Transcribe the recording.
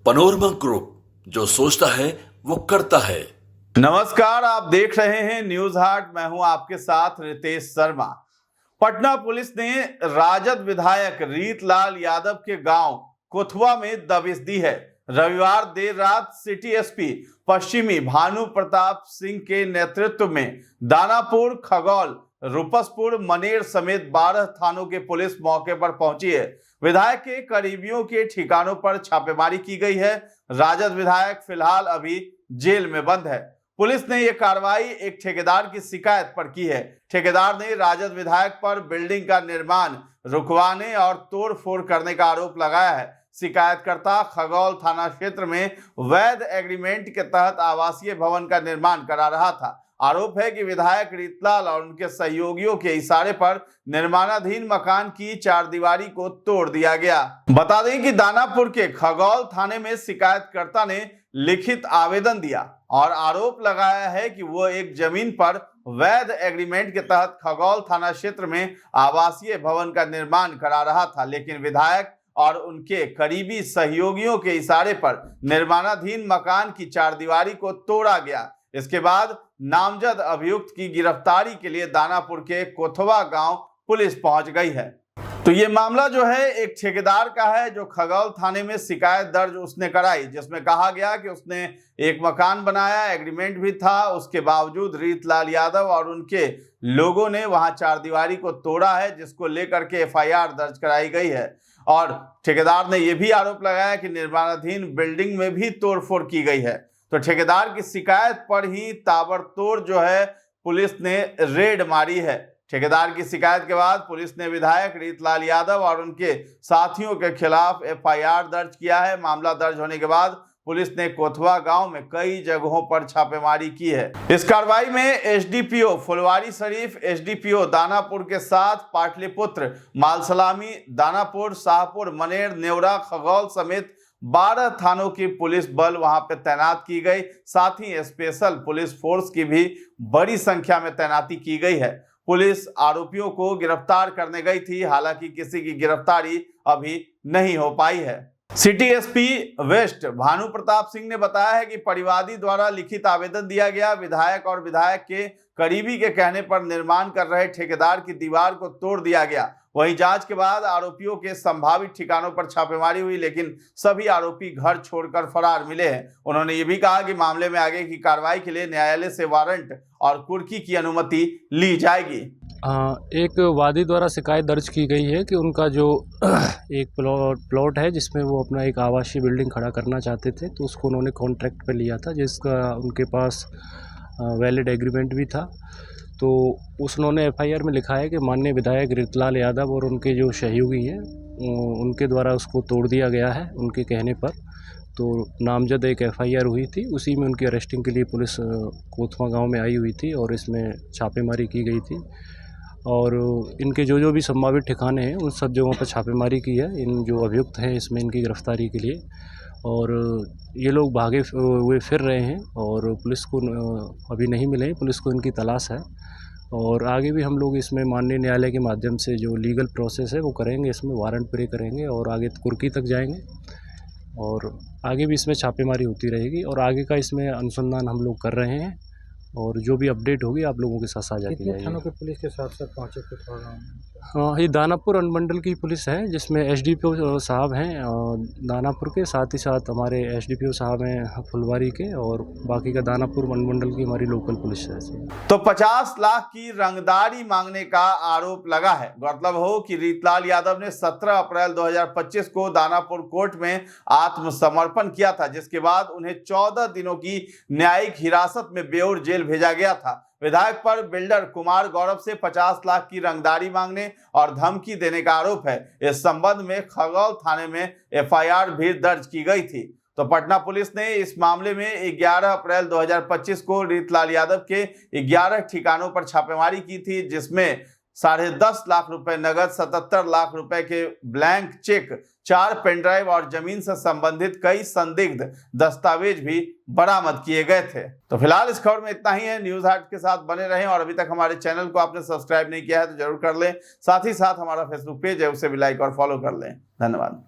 Panorama group, जो सोचता है वो करता है। नमस्कार, आप देख रहे हैं न्यूज हाट। मैं हूं आपके साथ रितेश शर्मा। पटना पुलिस ने राजद विधायक रीतलाल यादव के गांव कोथवा में दबिश दी है। रविवार देर रात सिटी एसपी पश्चिमी भानु प्रताप सिंह के नेतृत्व में दानापुर, खगौल, रूपसपुर, मनेर समेत 12 थानों के पुलिस मौके पर पहुंची है। विधायक के करीबियों के ठिकानों पर छापेमारी की गई है। राजद विधायक फिलहाल अभी जेल में बंद है। पुलिस ने यह कार्रवाई एक ठेकेदार की शिकायत पर की है। ठेकेदार ने राजद विधायक पर बिल्डिंग का निर्माण रुकवाने और तोड़फोड़ करने का आरोप लगाया है। शिकायतकर्ता खगौल थाना क्षेत्र में वैध एग्रीमेंट के तहत आवासीय भवन का निर्माण करा रहा था। आरोप है कि विधायक रीतलाल और उनके सहयोगियों के इशारे पर निर्माणाधीन मकान की चारदीवारी को तोड़ दिया गया। बता दें कि दानापुर के खगौल थाने में शिकायतकर्ता ने लिखित आवेदन दिया और आरोप लगाया है कि वो एक जमीन पर वैध एग्रीमेंट के तहत खगौल थाना क्षेत्र में आवासीय भवन का निर्माण करा रहा था, लेकिन विधायक और उनके करीबी सहयोगियों के इशारे पर निर्माणाधीन मकान की चारदीवारी को तोड़ा गया। इसके बाद नामजद अभियुक्त की गिरफ्तारी के लिए दानापुर के कोथवा गांव पुलिस पहुंच गई है। तो ये मामला जो है एक ठेकेदार का है, जो खगौल थाने में शिकायत दर्ज उसने कराई, जिसमें कहा गया कि उसने एक मकान बनाया, एग्रीमेंट भी था, उसके बावजूद रीतलाल यादव और उनके लोगों ने वहां चारदीवारी को तोड़ा है, जिसको लेकर के एफआईआर दर्ज कराई गई है। और ठेकेदार ने यह भी आरोप लगाया कि निर्माणाधीन बिल्डिंग में भी तोड़फोड़ की गई है। तो ठेकेदार की शिकायत पर ही ताबड़तोड़ जो है पुलिस ने रेड मारी है। ठेकेदार की शिकायत के बाद पुलिस ने विधायक रीतलाल यादव और उनके साथियों के खिलाफ एफआईआर दर्ज किया है। मामला दर्ज होने के बाद पुलिस ने कोथवा गांव में कई जगहों पर छापेमारी की है। इस कार्रवाई में एसडीपीओ फुलवारी शरीफ, एसडीपीओ दानापुर के साथ पाटलिपुत्र, मालसलामी, दानापुर, शाहपुर, मनेर, नेवरा, खगौल समेत 12 थानों की पुलिस बल वहां पे तैनात की गई। साथ ही स्पेशल पुलिस फोर्स की भी बड़ी संख्या में तैनाती की गई है। पुलिस आरोपियों को गिरफ्तार करने गई थी, हालांकि किसी की गिरफ्तारी अभी नहीं हो पाई है। City SP west Bhanu Pratap Singh ने बताया है कि परिवादी द्वारा लिखित आवेदन दिया गया। विधायक और विधायक के करीबी के कहने पर निर्माण कर रहे ठेकेदार की दीवार को तोड़ दिया गया। वहीं जांच के बाद आरोपियों के संभावित ठिकानों पर छापेमारी हुई, लेकिन सभी आरोपी घर छोड़कर फरार मिले हैं। उन्होंने ये भी कहा कि मामले में आगे की कार्रवाई के लिए न्यायालय से वारंट और कुर्की की अनुमति ली जाएगी। एक वादी द्वारा शिकायत दर्ज की गई है कि उनका जो एक प्लॉट है जिसमें वो अपना एक आवासीय बिल्डिंग खड़ा करना चाहते थे, तो उसको उन्होंने कॉन्ट्रैक्ट पे लिया था, जिसका उनके पास वैलिड एग्रीमेंट भी था। तो उन्होंने एफआईआर में लिखा है कि माननीय विधायक रीतलाल यादव और उनके जो सहयोगी हैं उनके द्वारा उसको तोड़ दिया गया है उनके कहने पर। तो नामजद एक एफआईआर हुई थी, उसी में उनकी अरेस्टिंग के लिए पुलिस कोथवा गांव में आई हुई थी और इसमें छापेमारी की गई थी। और इनके जो भी संभावित ठिकाने हैं उन सब जगहों पर छापेमारी की है। इन जो अभियुक्त हैं इसमें इनकी गिरफ्तारी के लिए, और ये लोग भागे हुए फिर रहे हैं और पुलिस को अभी नहीं मिले। पुलिस को इनकी तलाश है और आगे भी हम लोग इसमें माननीय न्यायालय के माध्यम से जो लीगल प्रोसेस है वो करेंगे, इसमें वारंट प्रे करेंगे और आगे कुर्की तक जाएंगे और आगे भी इसमें छापेमारी होती रहेगी और आगे का इसमें अनुसंधान हम लोग कर रहे हैं और जो भी अपडेट होगी आप लोगों के साथ साझा की जाएगी। थानों के पुलिस के साथ साथ पहुँचे कोथवा गाँव में? हाँ, ये दानापुर अनुमंडल की पुलिस है, जिसमें एसडीपीओ साहब हैं दानापुर के, साथ ही साथ हमारे एसडीपीओ साहब हैं फुलवारी के, और बाकी का दानापुर अनुमंडल की हमारी लोकल पुलिस है। तो 50 लाख की रंगदारी मांगने का आरोप लगा है। गौरतलब हो कि रीतलाल यादव ने 17 अप्रैल 2025 को दानापुर कोर्ट में आत्मसमर्पण किया था, जिसके बाद उन्हें 14 दिनों की न्यायिक हिरासत में बेऊर जेल भेजा गया था। विधायक पर बिल्डर कुमार गौरव से 50 लाख की रंगदारी मांगने और धमकी देने का आरोप है। इस संबंध में खगौल थाने में एफआईआर भी दर्ज की गई थी। तो पटना पुलिस ने इस मामले में 11 अप्रैल 2025 को रीतलाल यादव के 11 ठिकानों पर छापेमारी की थी, जिसमें 10.5 लाख रुपए नगद, 77 लाख रुपए के ब्लैंक चेक, 4 पेनड्राइव और जमीन से संबंधित कई संदिग्ध दस्तावेज भी बरामद किए गए थे। तो फिलहाल इस खबर में इतना ही है। न्यूज हाट के साथ बने रहें और अभी तक हमारे चैनल को आपने सब्सक्राइब नहीं किया है तो जरूर कर लें। साथ ही साथ हमारा फेसबुक पेज है, उसे भी लाइक और फॉलो कर लें। धन्यवाद।